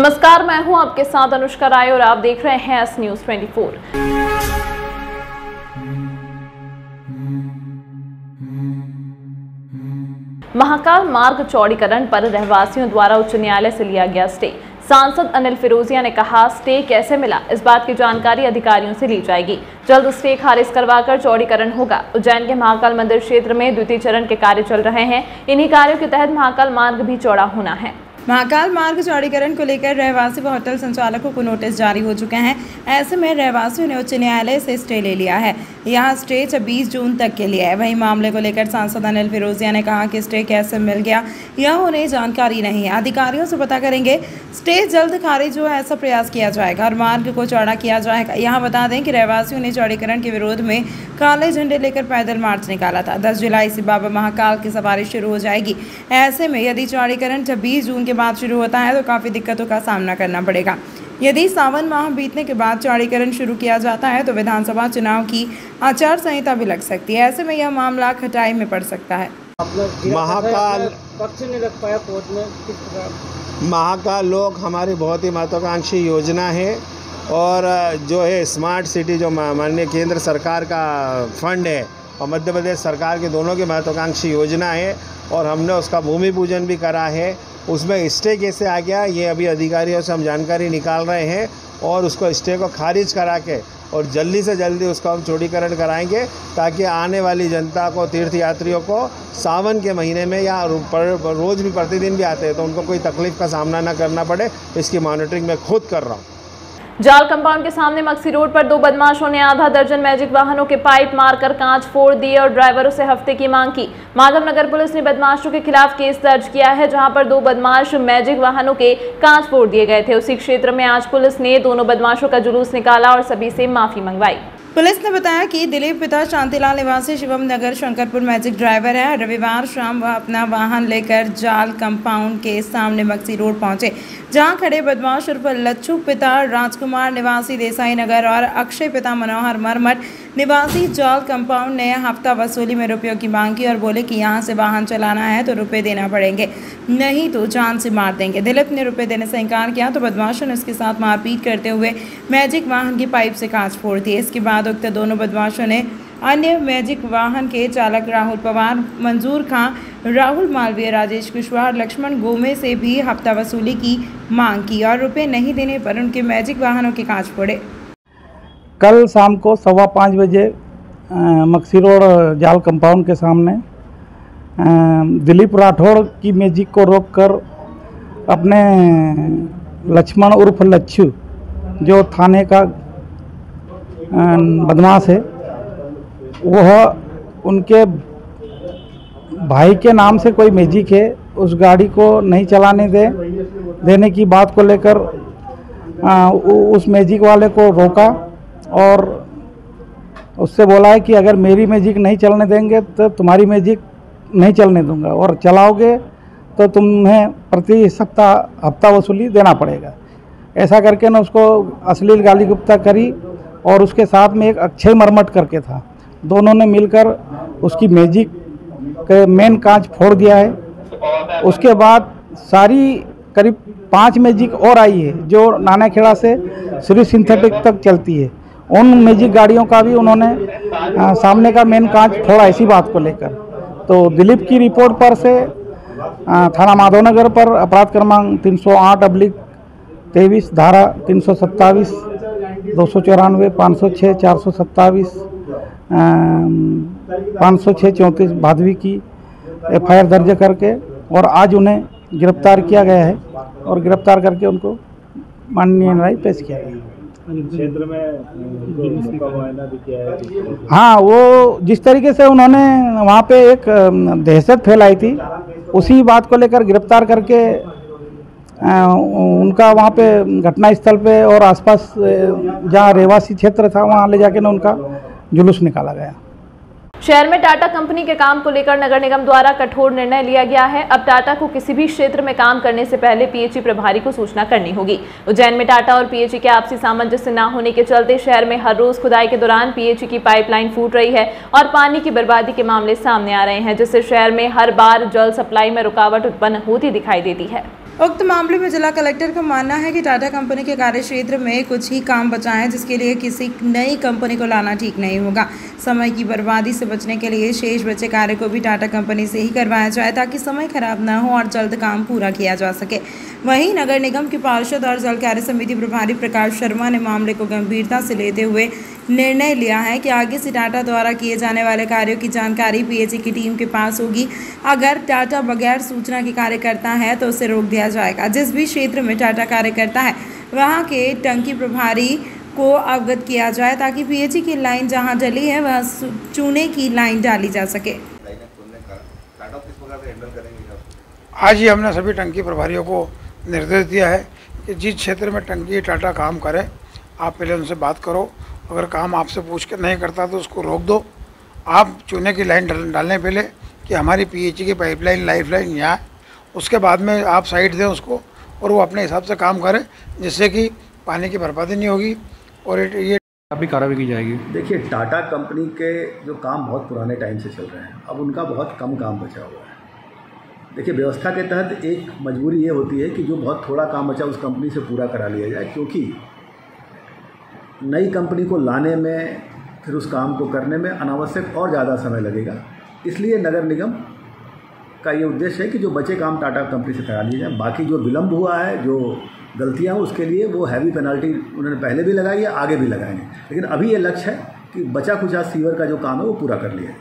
नमस्कार, मैं हूं आपके साथ अनुष्का राय और आप देख रहे हैं एस न्यूज 24। महाकाल मार्ग चौड़ीकरण पर रहवासियों द्वारा उच्च न्यायालय से लिया गया स्टे। सांसद अनिल फिरोजिया ने कहा, स्टे कैसे मिला, इस बात की जानकारी अधिकारियों से ली जाएगी। जल्द स्टे खारिज करवाकर चौड़ीकरण होगा। उज्जैन के महाकाल मंदिर क्षेत्र में द्वितीय चरण के कार्य चल रहे हैं। इन्हीं कार्यों के तहत महाकाल मार्ग भी चौड़ा होना है। महाकाल मार्ग चौड़ीकरण को लेकर रहवासी व होटल संचालकों को नोटिस जारी हो चुके हैं। ऐसे में रहवासियों ने उच्च न्यायालय से स्टे ले लिया है। यहां स्टे 26 जून तक के लिए है। वहीं मामले को लेकर सांसद अनिल फिरोजिया ने कहा कि स्टे कैसे मिल गया यह उन्हें जानकारी नहीं है, अधिकारियों से पता करेंगे। स्टे जल्द खारिज हो ऐसा प्रयास किया जाएगा और मार्ग को चौड़ा किया जाएगा। यहाँ बता दें कि रहवासियों ने चौड़ीकरण के विरोध में काले झंडे लेकर पैदल मार्च निकाला था। 10 जुलाई से बाबा महाकाल की सवारी शुरू हो जाएगी। ऐसे में यदि चौड़ीकरण 26 जून के बाद शुरू होता है तो काफ़ी दिक्कतों का सामना करना पड़ेगा। यदि सावन माह बीतने के बाद चौड़ीकरण शुरू किया जाता है तो विधानसभा चुनाव की आचार संहिता भी लग सकती है। ऐसे में यह मामला खटाई में पड़ सकता है। महाकाल पक्ष नहीं लग पाया कोर्ट में, किस प्रकार? महाकाल लोक हमारी बहुत ही महत्वाकांक्षी योजना है और जो है स्मार्ट सिटी जो माननीय केंद्र सरकार का फंड है और मध्य प्रदेश सरकार के दोनों की महत्वाकांक्षी योजना है और हमने उसका भूमि पूजन भी करा है। उसमें स्टे कैसे आ गया ये अभी अधिकारियों से हम जानकारी निकाल रहे हैं और उसको स्टे को खारिज करा के और जल्दी से जल्दी उसको हम चौड़ीकरण कराएंगे ताकि आने वाली जनता को, तीर्थ यात्रियों को सावन के महीने में या रोज़ भी प्रतिदिन भी आते हैं तो उनको कोई तकलीफ का सामना ना करना पड़े। इसकी मॉनिटरिंग मैं खुद कर रहा हूँ। जाल कंपाउंड के सामने मक्सी रोड पर 2 बदमाशों ने आधा दर्जन मैजिक वाहनों के पाइप मारकर कांच फोड़ दिए और ड्राइवरों से हफ्ते की मांग की। माधवनगर पुलिस ने बदमाशों के खिलाफ केस दर्ज किया है, जहां पर 2 बदमाश मैजिक वाहनों के कांच फोड़ दिए गए थे। उसी क्षेत्र में आज पुलिस ने दोनों बदमाशों का जुलूस निकाला और सभी से माफी मंगवाई। पुलिस ने बताया कि दिलीप पिता शांतिलाल निवासी शिवम नगर शंकरपुर मैजिक ड्राइवर है। रविवार शाम वह अपना वाहन लेकर जाल कंपाउंड के सामने मक्सी रोड पहुंचे, जहां खड़े बदमाश उर्फ लच्छू पिता राजकुमार निवासी देसाई नगर और अक्षय पिता मनोहर मरमट निवासी जाल कंपाउंड ने हफ्ता वसूली में रुपयों की मांग की और बोले कि यहां से वाहन चलाना है तो रुपए देना पड़ेंगे, नहीं तो जान से मार देंगे। दिलीप ने रुपए देने से इनकार किया तो बदमाशों ने उसके साथ मारपीट करते हुए मैजिक वाहन की पाइप से कांच फोड़ दिए। इसके बाद उक्त दोनों बदमाशों ने अन्य मैजिक वाहन के चालक राहुल पवार, मंजूर खां, राहुल मालवीय, राजेश कुशवाहा और लक्ष्मण गोमे से भी हफ्ता वसूली की मांग की और रुपए नहीं देने पर उनके मैजिक वाहनों के कांच फोड़े। कल शाम को 5:15 बजे मक्सी रोड जाल कंपाउंड के सामने दिलीप राठौड़ की मैजिक को रोककर अपने लक्ष्मण उर्फ लच्छू जो थाने का बदमाश है, वह उनके भाई के नाम से कोई मैजिक है, उस गाड़ी को नहीं चलाने देने की बात को लेकर उस मैजिक वाले को रोका और उससे बोला है कि अगर मेरी मैजिक नहीं चलने देंगे तो तुम्हारी मैजिक नहीं चलने दूंगा और चलाओगे तो तुम्हें प्रति सप्ताह हफ्ता वसूली देना पड़ेगा। ऐसा करके ना उसको अश्लील गाली गुप्ता करी और उसके साथ में एक अक्षय मरमट करके था। दोनों ने मिलकर उसकी मैजिक के मेन कांच फोड़ दिया है। उसके बाद सारी करीब 5 मैजिक और आई है जो नानाखेड़ा से श्री सिंथेटिक तक चलती है। उन मैजिक गाड़ियों का भी उन्होंने सामने का मेन कांच फोड़ा इसी बात को लेकर। तो दिलीप की रिपोर्ट पर से थाना माधवनगर पर अपराध क्रमांक 308/23 धारा 327, 294, 506, 427, 506, 34 भादवी की FIR दर्ज करके और आज उन्हें गिरफ्तार किया गया है और गिरफ्तार करके उनको माननीय न्यायालय पेश किया गया। क्षेत्र में मुआयना भी किया है। हाँ, वो जिस तरीके से उन्होंने वहाँ पे एक दहशत फैलाई थी, उसी बात को लेकर गिरफ्तार करके उनका वहाँ पे घटनास्थल पे और आसपास जहाँ रहवासी क्षेत्र था वहाँ ले जाके उनका जुलूस निकाला गया। शहर में टाटा कंपनी के काम को लेकर नगर निगम द्वारा कठोर निर्णय लिया गया है। अब टाटा को किसी भी क्षेत्र में काम करने से पहले पीएचई प्रभारी को सूचना करनी होगी। उज्जैन में टाटा और पीएचई के आपसी सामंजस्य न होने के चलते शहर में हर रोज खुदाई के दौरान पीएचई की पाइपलाइन फूट रही है और पानी की बर्बादी के मामले सामने आ रहे हैं, जिससे शहर में हर बार जल सप्लाई में रुकावट उत्पन्न होती दिखाई देती है। उक्त मामले में जिला कलेक्टर का मानना है कि टाटा कंपनी के कार्यक्षेत्र में कुछ ही काम बचा है, जिसके लिए किसी नई कंपनी को लाना ठीक नहीं होगा। समय की बर्बादी से बचने के लिए शेष बचे कार्य को भी टाटा कंपनी से ही करवाया जाए, ताकि समय खराब न हो और जल्द काम पूरा किया जा सके। वहीं नगर निगम के पार्षद और जल कार्य समिति प्रभारी प्रकाश शर्मा ने मामले को गंभीरता से लेते हुए निर्णय लिया है कि आगे से टाटा द्वारा किए जाने वाले कार्यों की जानकारी पीएचई की टीम के पास होगी। अगर टाटा बगैर सूचना के कार्य करता है तो उसे रोक दिया जाएगा। जिस भी क्षेत्र में टाटा कार्य करता है वहां के टंकी प्रभारी को अवगत किया जाए, ताकि पीएचई की लाइन जहां डली है वह चूने की लाइन डाली जा सके। आज ही हमने सभी टंकी प्रभारियों को निर्देश दिया है कि जिस क्षेत्र में टंकी टाटा काम करे, आप पहले उनसे बात करो। अगर काम आपसे पूछ के नहीं करता तो उसको रोक दो। आप चूने की लाइन डालने पहले कि हमारी पीएचई की पाइपलाइन लाइफलाइन यहाँ है, उसके बाद में आप साइड दें उसको और वो अपने हिसाब से काम करे, जिससे कि पानी की बर्बादी नहीं होगी और ये काफ़ी कार्रवाई की जाएगी। देखिए, टाटा कंपनी के जो काम बहुत पुराने टाइम से चल रहे हैं, अब उनका बहुत कम काम बचा हुआ है। देखिए, व्यवस्था के तहत एक मजबूरी ये होती है कि जो बहुत थोड़ा काम बचा उस कंपनी से पूरा करा लिया जाए, क्योंकि नई कंपनी को लाने में फिर उस काम को करने में अनावश्यक और ज़्यादा समय लगेगा। इसलिए नगर निगम का ये उद्देश्य है कि जो बचे काम टाटा कंपनी से करा लिए जाए। बाकी जो विलम्ब हुआ है, जो गलतियां, उसके लिए वो हैवी पेनल्टी उन्होंने पहले भी लगाई है, आगे भी लगाएंगे। लेकिन अभी ये लक्ष्य है कि बचा कुचा सीवर का जो काम है वो पूरा कर लिया जाए।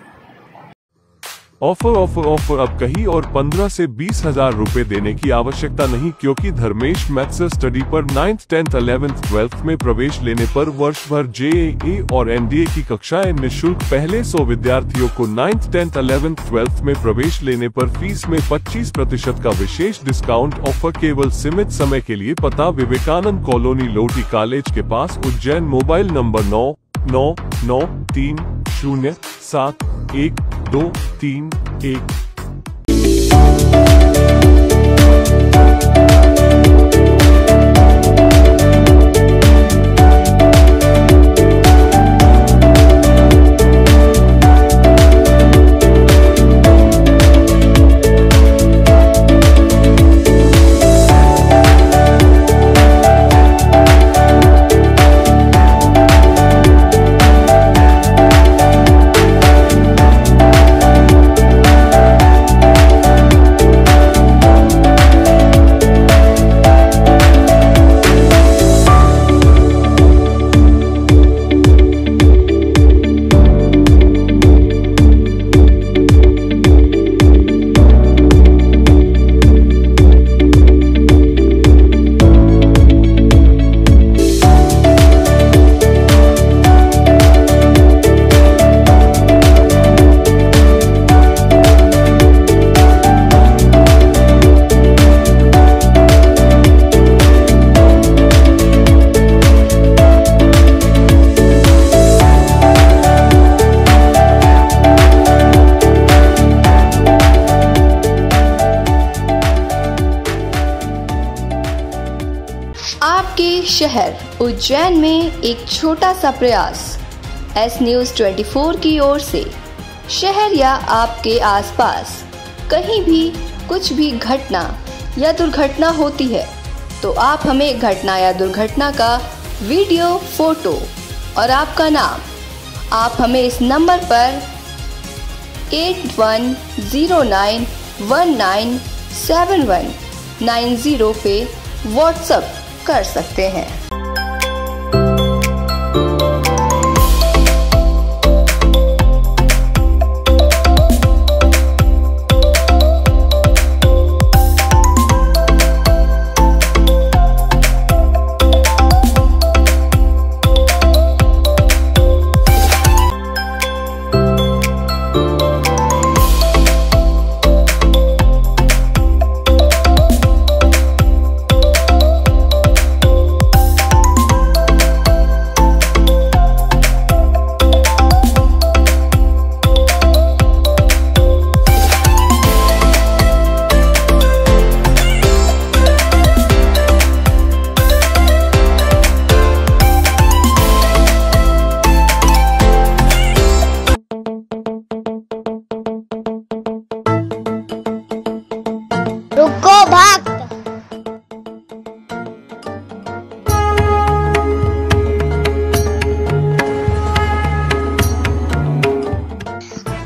ऑफर अब कहीं और 15 से 20 हजार रुपए देने की आवश्यकता नहीं, क्योंकि धर्मेश मैथ्स स्टडी पर 9th, 10th, 11th, 12th में प्रवेश लेने पर वर्ष भर JEE और NDA की कक्षाएं निःशुल्क। पहले 100 विद्यार्थियों को 9th, 10th, 11th, 12th में प्रवेश लेने पर फीस में 25% का विशेष डिस्काउंट ऑफर केवल सीमित समय के लिए। पता विवेकानंद कॉलोनी, लोटी कॉलेज के पास, उज्जैन। Mobile number 9993071231। आपके शहर उज्जैन में एक छोटा सा प्रयास एस न्यूज़ 24 की ओर से। शहर या आपके आसपास कहीं भी कुछ भी घटना या दुर्घटना होती है तो आप हमें घटना या दुर्घटना का वीडियो, फोटो और आपका नाम आप हमें इस नंबर पर 8109197190 पे व्हाट्सएप कर सकते हैं।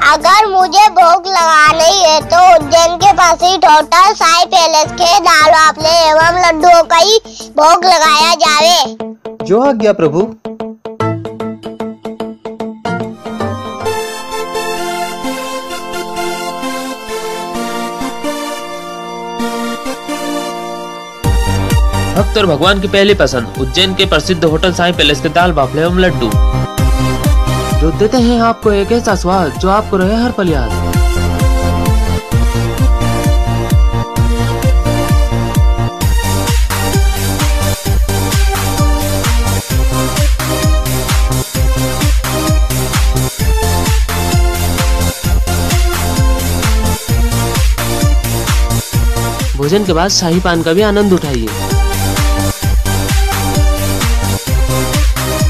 अगर मुझे भोग लगानी है तो उज्जैन के पास ही होटल साई पैलेस के दाल बाफले एवं लड्डुओं का ही भोग लगाया जावे। जो आज्ञा प्रभु। भक्त और भगवान की पहली पसंद उज्जैन के प्रसिद्ध होटल साई पैलेस के दाल बाफले एवं लड्डू, जो देते हैं आपको एक ऐसा स्वाद जो आपको रहे हर पल याद। भोजन के बाद शाही पान का भी आनंद उठाइए।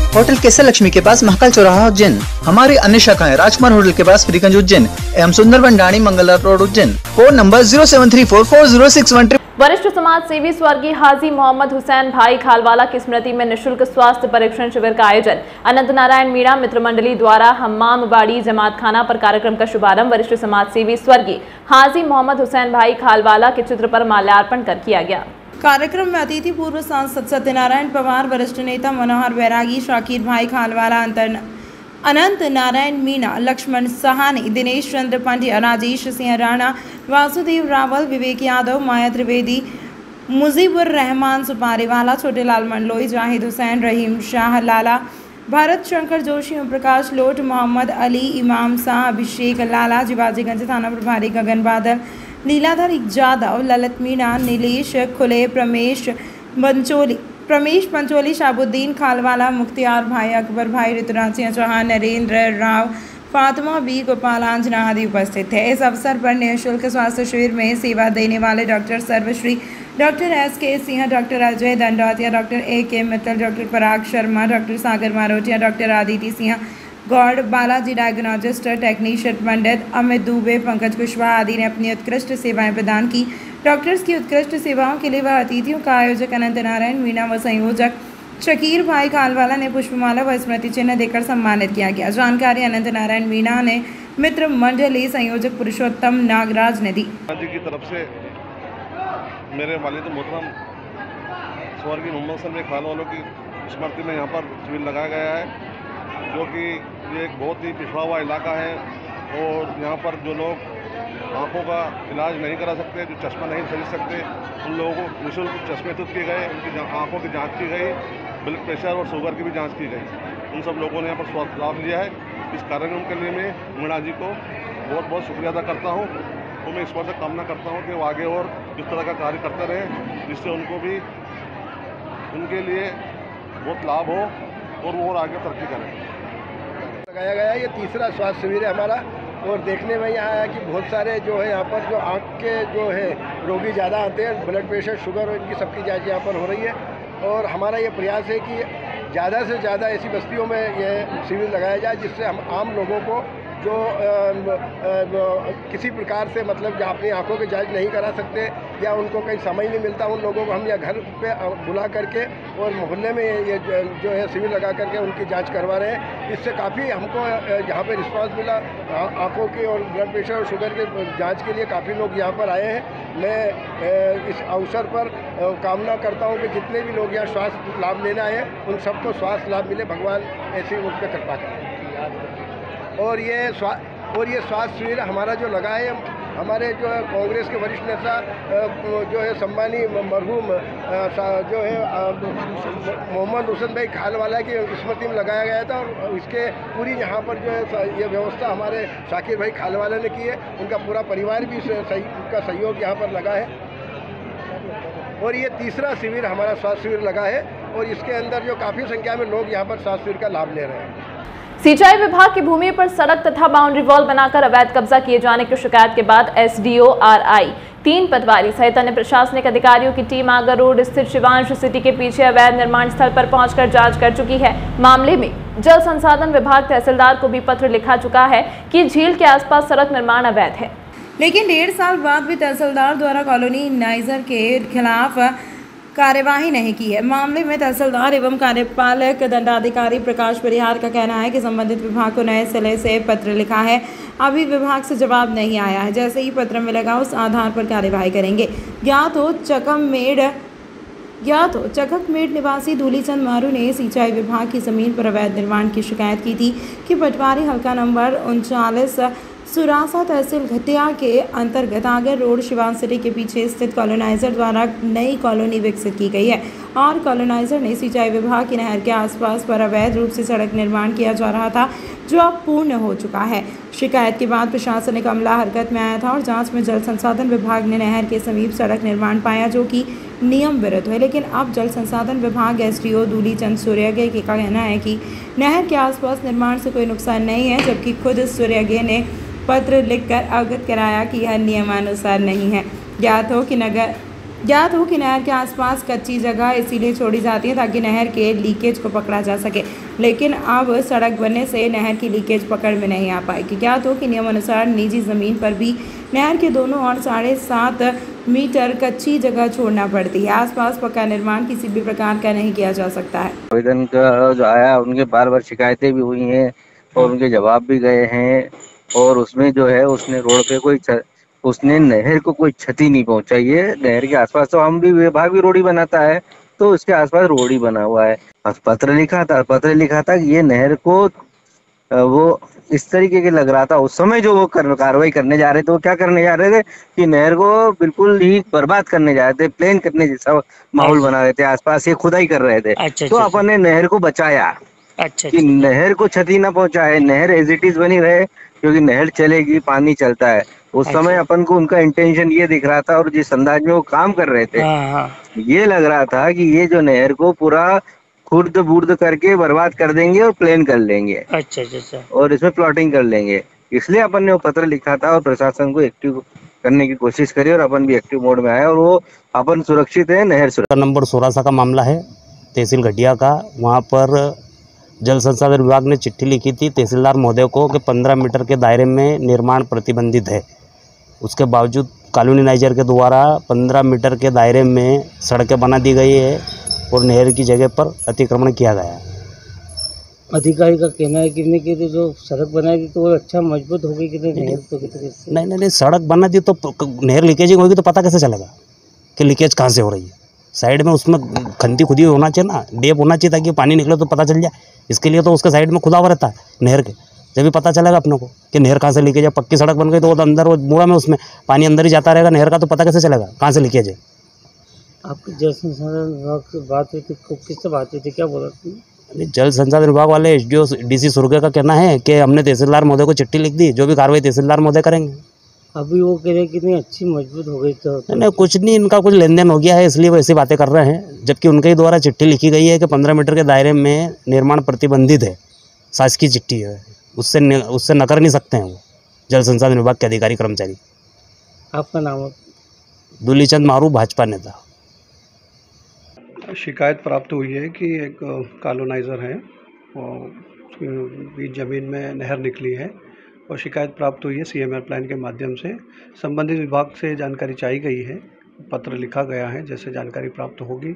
होटल केसर लक्ष्मी के पास महाकाल चौराहा उज्जैन। हमारी अन्य शाखाएं राजकुमार होटल के पास फ्रीगंज उज्जैन एवं Sundarban Dani Mangla road Ujjain. Phone number 073440613। वरिष्ठ समाज सेवी स्वर्गीय हाजी मोहम्मद हुसैन भाई खालवाला की स्मृति में निःशुल्क स्वास्थ्य परीक्षण शिविर का आयोजन। अनंत नारायण मीणा मित्र मंडली द्वारा हम्माम बाड़ी जमात खाना पर कार्यक्रम का शुभारंभ वरिष्ठ समाज सेवी स्वर्गीय हाजी मोहम्मद हुसैन भाई खालवाला के चित्र पर माल्यार्पण कर किया गया। कार्यक्रम में अतिथि पूर्व सांसद सत्यनारायण पवार, वरिष्ठ नेता मनोहर बैरागी, शाकिर भाई खालवाला, अनंत नारायण मीणा, लक्ष्मण सहानी, दिनेश चंद्र पंड्या, राजेश सिंह राणा, वासुदेव रावल, विवेक यादव, माया त्रिवेदी, मुजीबुर रहमान सुपारीवाला, छोटेलाल मंडलोई, जाहिद हुसैन, रहीम शाह लाला, भरत शंकर जोशी, ओम प्रकाश लोट, मोहम्मद अली, इमाम शाह, अभिषेक लाला, जिबाजीगंज थाना प्रभारी गगन बादल, लीलाधर जादव, ललित मीणा, नीलेश खुले, प्रमेश पंचोली, शाबुद्दीन खालवाला, मुख्तियार भाई, अकबर भाई, ऋतुराज चौहान, नरेंद्र राव, फातिमा बी, गोपाल आंजना आदि उपस्थित थे। इस अवसर पर निःशुल्क स्वास्थ्य शिविर में सेवा देने वाले डॉक्टर सर्वश्री, doctor S K. Singh, doctor Ajay Dandautiya, doctor A K. Mittal, doctor Parag Sharma, doctor Sagar Marotiya, doctor Aditya Singh Gaur, Balaji diagnostic technician Pandit Amit Dubey, Pankaj Kushwaha आदि ने अपनी उत्कृष्ट सेवाएं प्रदान की। डॉक्टर्स की उत्कृष्ट सेवाओं के लिए वह अतिथियों का आयोजक अनंत नारायण मीणा व संयोजक शकीर भाई खालवाला ने पुष्पमाला व स्मृति चिन्ह देकर सम्मानित किया गया। जानकारी अनंत नारायण मीणा ने मित्र मंडली संयोजक पुरुषोत्तम नागराज ने दी। की तरफ से मेरे वालिद मोहतरम स्वर्गीय मोहम्मद हुसैन भाई खालवाला की स्मृति में यहाँ पर शिविर लगाया गया है, जो कि ये एक बहुत ही पिछड़ा हुआ इलाका है और यहाँ पर जो लोग आँखों का इलाज नहीं करा सकते, जो चश्मा नहीं खरीद सकते, उन लोगों को निःशुल्क चश्मे तुत किए गए, उनकी आँखों की जांच की गई, ब्लड प्रेशर और शुगर की भी जांच की गई। उन सब लोगों ने यहाँ पर स्वास्थ्य लाभ लिया है। इस कार्यक्रम के लिए मैं मीणा जी को बहुत बहुत शुक्रिया अदा करता हूँ और मैं ईश्वर से कामना करता हूँ कि वो आगे और इस तरह का कार्य करते रहें, जिससे उनको भी उनके लिए बहुत लाभ हो और वो और आगे तरक्की करें। लगाया गया ये तीसरा स्वास्थ्य शिविर है हमारा और देखने में यहाँ आया कि बहुत सारे जो है यहाँ पर जो आँख के जो है रोगी ज़्यादा आते हैं, ब्लड प्रेशर, शुगर और इनकी सबकी जाँच यहाँ पर हो रही है और हमारा ये प्रयास है कि ज़्यादा से ज़्यादा ऐसी बस्तियों में ये शिविर लगाया जाए, जिससे हम आम लोगों को जो किसी प्रकार से मतलब अपनी आंखों की जांच नहीं करा सकते या उनको कहीं समय नहीं मिलता, उन लोगों को हम या घर पे बुला करके और मोहल्ले में ये जो है शिविर लगा करके उनकी जांच करवा रहे हैं। इससे काफ़ी हमको यहाँ पे रिस्पांस मिला। आंखों की और ब्लड प्रेशर और शुगर के जांच के लिए काफ़ी लोग यहाँ पर आए हैं। मैं इस अवसर पर कामना करता हूँ कि जितने भी लोग यहाँ स्वास्थ्य लाभ लेने आए हैं उन सबको स्वास्थ्य लाभ मिले, भगवान ऐसी उन पर कृपा करें। और ये स्वास्थ्य शिविर हमारा जो लगा है, हमारे जो है कांग्रेस के वरिष्ठ नेता जो है सम्मानी मरहूम जो है मोहम्मद हुसैन भाई खालवाला की स्मृति में लगाया गया था और इसके पूरी यहाँ पर जो है ये व्यवस्था हमारे शाकिर भाई खालवाला ने की है। उनका पूरा परिवार भी उनका सहयोग यहाँ पर लगा है और ये तीसरा शिविर हमारा स्वास्थ्य शिविर लगा है और इसके अंदर जो काफ़ी संख्या में लोग यहाँ पर स्वास्थ्य शिविर का लाभ ले रहे हैं। सिंचाई विभाग की भूमि पर सड़क तथा बाउंड्री वॉल बनाकर अवैध कब्जा किए जाने की शिकायत के बाद एसडीओ आरआई 3 पटवारी सहित अन्य प्रशासनिक अधिकारियों की टीम आगर रोड स्थित शिवांश सिटी के पीछे अवैध निर्माण स्थल पर पहुंचकर जांच कर चुकी है। मामले में जल संसाधन विभाग तहसीलदार को भी पत्र लिखा चुका है कि झील के आसपास सड़क निर्माण अवैध है, लेकिन 1.5 साल बाद भी तहसीलदार द्वारा कॉलोनी नाइजर के खिलाफ कार्यवाही नहीं की है। मामले में तहसीलदार एवं कार्यपालक दंडाधिकारी प्रकाश परिहार का कहना है कि संबंधित विभाग को नए सिरे से पत्र लिखा है, अभी विभाग से जवाब नहीं आया है। जैसे ही पत्र मिलेगा उस आधार पर कार्यवाही करेंगे। ज्ञात हो चककमेड़ निवासी धूलीचंद मारू ने सिंचाई विभाग की जमीन पर अवैध निर्माण की शिकायत की थी कि पटवारी हल्का नंबर 39 सुरासा तहसील घटिया के अंतर्गत आगर रोड शिवान सिटी के पीछे स्थित कॉलोनाइजर द्वारा नई कॉलोनी विकसित की गई है और कॉलोनाइजर ने सिंचाई विभाग की नहर के आसपास पर अवैध रूप से सड़क निर्माण किया जा रहा था, जो अब पूर्ण हो चुका है। शिकायत के बाद प्रशासनिक अमला हरकत में आया था और जांच में जल संसाधन विभाग ने नहर के समीप सड़क निर्माण पाया, जो कि नियम विरुद्ध है। लेकिन अब जल संसाधन विभाग SDO धूलीचंद सूर्यगे का कहना है कि नहर के आसपास निर्माण से कोई नुकसान नहीं है, जबकि खुद सूर्यगे ने पत्र लिखकर अवगत कराया कि यह नियमानुसार नहीं है। ज्ञात हो कि नहर के आसपास कच्ची जगह इसीलिए छोड़ी जाती है ताकि नहर के लीकेज को पकड़ा जा सके, लेकिन अब सड़क बनने से नहर की लीकेज पकड़ में नहीं आ पाएगी। ज्ञात हो कि नियमानुसार निजी ज़मीन पर भी नहर के दोनों ओर 7.5 मीटर कच्ची जगह छोड़ना पड़ती है। आसपास पक्का निर्माण किसी भी प्रकार का नहीं किया जा सकता है। आवेदन का जो आया उनके बार बार शिकायतें भी हुई हैं और उनके जवाब भी गए हैं, और उसमें जो है उसने रोड पे उसने नहर को कोई क्षति नहीं पहुंचाई है। नहर के आसपास तो हम भी विभाग भी रोड ही बनाता है, तो उसके आसपास रोड ही बना हुआ है। पत्र लिखा था कि ये नहर को वो इस तरीके के लग रहा था उस समय जो वो कार्रवाई करने जा रहे थे। वो क्या करने जा रहे थे कि नहर को बिल्कुल ही बर्बाद करने जा रहे थे, प्लेन करने जैसा माहौल बना रहे थे, आसपास ये खुदाई कर रहे थे। तो अपन ने नहर को बचाया कि नहर को क्षति न पहुंचाए, नहर एज इट इज बनी रहे, क्योंकि नहर चलेगी, पानी चलता है। उस समय अपन को उनका इंटेंशन ये दिख रहा था और जिस अंदाज में वो काम कर रहे थे, ये लग रहा था कि ये जो नहर को पूरा खुर्द बुर्द करके बर्बाद कर देंगे और प्लेन कर लेंगे। अच्छा। और इसमें प्लॉटिंग कर लेंगे। इसलिए अपन ने वो पत्र लिखा था और प्रशासन को एक्टिव करने की कोशिश करी और अपन भी एक्टिव मोड में आए और वो अपन सुरक्षित है। नहर सुरक्षित। नंबर 16 का मामला है तहसील घटिया का। वहाँ पर जल संसाधन विभाग ने चिट्ठी लिखी थी तहसीलदार महोदय को कि 15 मीटर के दायरे में निर्माण प्रतिबंधित है। उसके बावजूद कॉलोनाइजर के द्वारा 15 मीटर के दायरे में सड़कें बना दी गई है और नहर की जगह पर अतिक्रमण किया गया है। अधिकारी का कहना है कि तो जो सड़क बनाई थी तो वो अच्छा मजबूत हो गई कि नहर तो नहीं, सड़क बना दी तो नहर लीकेजिंग होगी तो पता कैसे चलेगा कि लीकेज कहाँ से हो रही है। साइड में उसमें खंती खुदी होना चाहिए ना, डेप होना चाहिए ताकि पानी निकले तो पता चल जाए। इसके लिए तो उसके साइड में खुदा हुआ रहता है नहर के, जब भी पता चलेगा अपने को कि नहर कहाँ से लीकेज है। पक्की सड़क बन गई तो वो अंदर वो मुड़ा में उसमें पानी अंदर ही जाता रहेगा नहर का, तो पता कैसे चलेगा कहाँ से लीकेज है। आपकी जल संसाधन विभाग से बात हुई थी, किससे बात हुई थी, क्या बोला थी? जल संसाधन विभाग वाले SDO DC सुर्गे का कहना है कि हमने तहसीलदार महोदय को चिट्ठी लिख दी, जो भी कार्रवाई तहसीलदार महोदय करेंगे। अभी वो कह रहे हैं कितनी अच्छी मजबूत हो गई तो नहीं, कुछ नहीं, इनका कुछ लेन देन हो गया है इसलिए वो ऐसी बातें कर रहे हैं, जबकि उनके ही द्वारा चिट्ठी लिखी गई है कि 15 मीटर के दायरे में निर्माण प्रतिबंधित है। शासकीय चिट्ठी है, उससे नकर नहीं सकते हैं वो जल संसाधन विभाग के अधिकारी कर्मचारी। आपका नाम? धूलीचंद मारू, भाजपा नेता। शिकायत प्राप्त हुई है कि एक कॉलोनाइज़र है और बीच ज़मीन में नहर निकली है और शिकायत प्राप्त हुई है CMR प्लान के माध्यम से। संबंधित विभाग से जानकारी चाहिए गई है, पत्र लिखा गया है। जैसे जानकारी प्राप्त होगी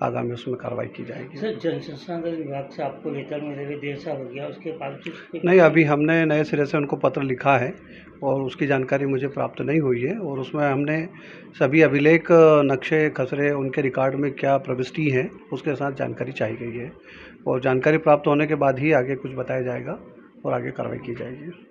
आगामी उसमें कार्रवाई की जाएगी। सर, जल संसाधन विभाग से आपको लेटर मिले हुए देर से हो गया, उसके बावजूद नहीं, अभी हमने नए सिरे से उनको पत्र लिखा है और उसकी जानकारी मुझे प्राप्त नहीं हुई है और उसमें हमने सभी अभिलेख, नक्शे, खसरे, उनके रिकॉर्ड में क्या प्रविष्टि है उसके साथ जानकारी चाहिए गई है और जानकारी प्राप्त होने के बाद ही आगे कुछ बताया जाएगा और आगे कार्रवाई की जाएगी।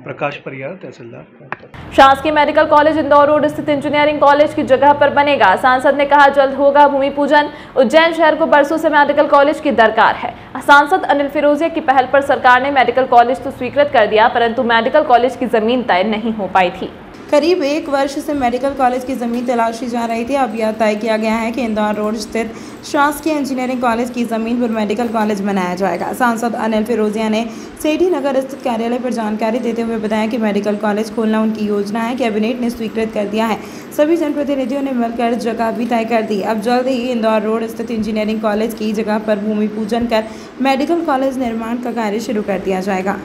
प्रकाश परिहार, तहसीलदार। शासकीय मेडिकल कॉलेज इंदौर रोड स्थित इंजीनियरिंग कॉलेज की जगह पर बनेगा। सांसद ने कहा जल्द होगा भूमि पूजन। उज्जैन शहर को बरसों से मेडिकल कॉलेज की दरकार है। सांसद अनिल फिरोजिया की पहल पर सरकार ने मेडिकल कॉलेज तो स्वीकृत कर दिया, परंतु मेडिकल कॉलेज की जमीन तय नहीं हो पाई थी। करीब 1 वर्ष से मेडिकल कॉलेज की ज़मीन तलाशी जा रही थी। अब यह तय किया गया है कि इंदौर रोड स्थित शासकीय इंजीनियरिंग कॉलेज की ज़मीन पर मेडिकल कॉलेज बनाया जाएगा। सांसद अनिल फिरोजिया ने सेठी नगर स्थित कार्यालय पर जानकारी देते हुए बताया कि मेडिकल कॉलेज खोलना उनकी योजना है। कैबिनेट ने स्वीकृत कर दिया है। सभी जनप्रतिनिधियों ने मिलकर जगह भी तय कर दी। अब जल्द ही इंदौर रोड स्थित इंजीनियरिंग कॉलेज की जगह पर भूमि पूजन कर मेडिकल कॉलेज निर्माण का कार्य शुरू कर दिया जाएगा।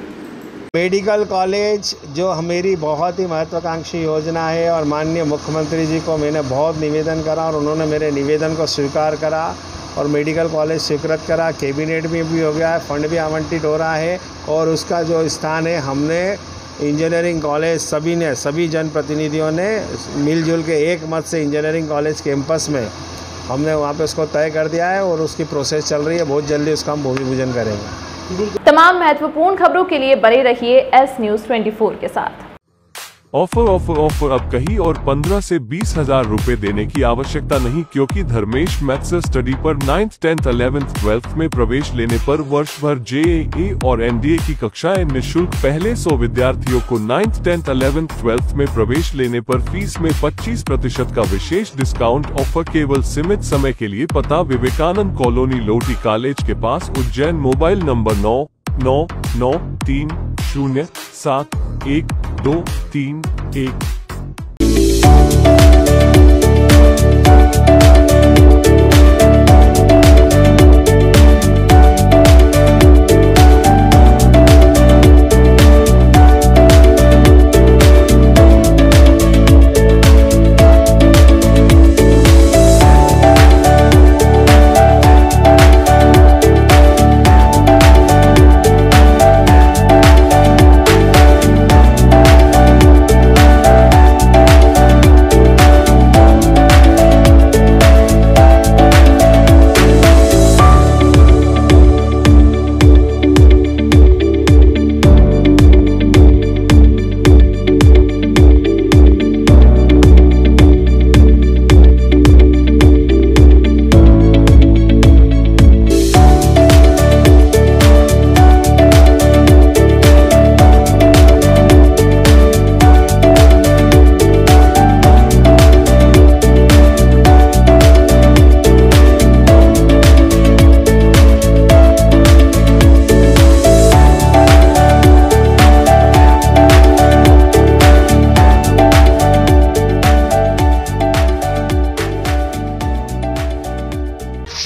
मेडिकल कॉलेज जो मेरी बहुत ही महत्वाकांक्षी योजना है और माननीय मुख्यमंत्री जी को मैंने बहुत निवेदन करा और उन्होंने मेरे निवेदन को स्वीकार करा और मेडिकल कॉलेज स्वीकृत करा। कैबिनेट में भी हो गया है, फंड भी आवंटित हो रहा है और उसका जो स्थान है हमने इंजीनियरिंग कॉलेज सभी जनप्रतिनिधियों ने मिलजुल के एक मत से इंजीनियरिंग कॉलेज कैंपस में हमने वहाँ पे उसको तय कर दिया है और उसकी प्रोसेस चल रही है। बहुत जल्दी उसका हम भूमि पूजन करेंगे। तमाम महत्वपूर्ण खबरों के लिए बने रहिए एस न्यूज़ 24 के साथ। ऑफर अब कहीं और 15 से 20 हजार रुपए देने की आवश्यकता नहीं, क्योंकि धर्मेश मैथ्स स्टडी पर 9th, 10th, 11th, 12th में प्रवेश लेने पर वर्ष भर JEE और NDA की कक्षाएं निःशुल्क। पहले 100 विद्यार्थियों को 9th, 10th, 11th, 12th में प्रवेश लेने पर फीस में 25% का विशेष डिस्काउंट। ऑफर केवल सीमित समय के लिए। पता विवेकानंद कॉलोनी, लोटी कॉलेज के पास, उज्जैन। Mobile number 9993071231।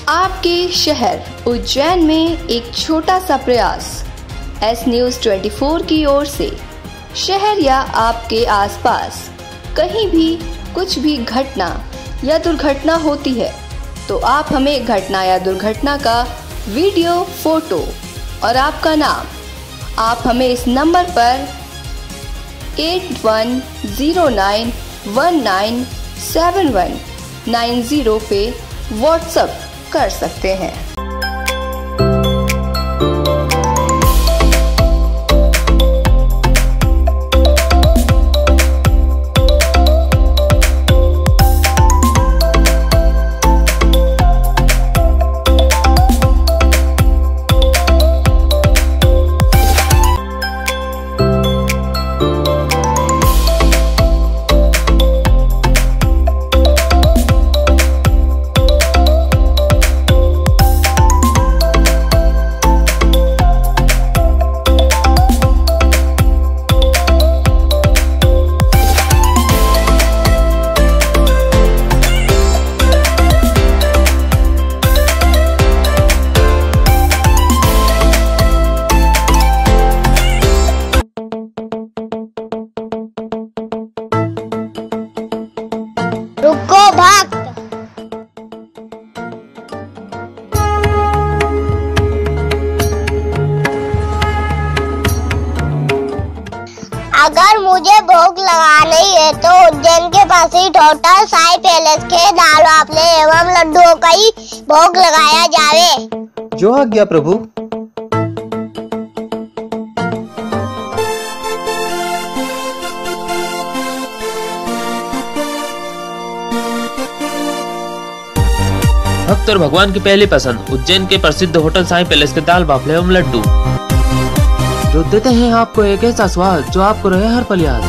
आपके शहर उज्जैन में एक छोटा सा प्रयास। एस न्यूज़ 24 की ओर से शहर या आपके आसपास कहीं भी कुछ भी घटना या दुर्घटना होती है तो आप हमें घटना या दुर्घटना का वीडियो, फोटो और आपका नाम आप हमें इस नंबर पर 8109197190 पे व्हाट्सएप कर सकते हैं। रुको भक्त। अगर मुझे भोग लगानी है तो उज्जैन के पास ही होटल साई पैलेस के दाल बाफले एवं लड्डुओं का ही भोग लगाया जावे। जो आज्ञा प्रभु। भक्त और भगवान की पहली पसंद उज्जैन के प्रसिद्ध होटल साई पैलेस के दाल बाफले एवं लड्डू, जो देते हैं आपको एक ऐसा स्वाद जो आपको रहे हर पल याद।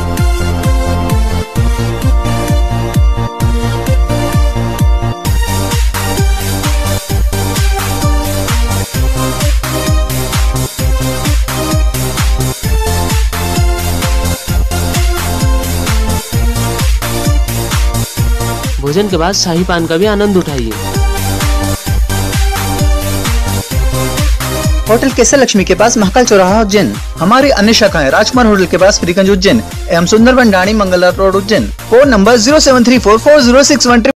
भोजन के बाद शाही पान का भी आनंद उठाइए। होटल केसर लक्ष्मी के पास महाकाल चौराहा उज्जैन। हमारी अन्य शाखाएं राजकुमार होटल के पास फ्रीगंज उज्जैन एवं Sundarban Dani Mangla road Ujjain. Phone number 07344061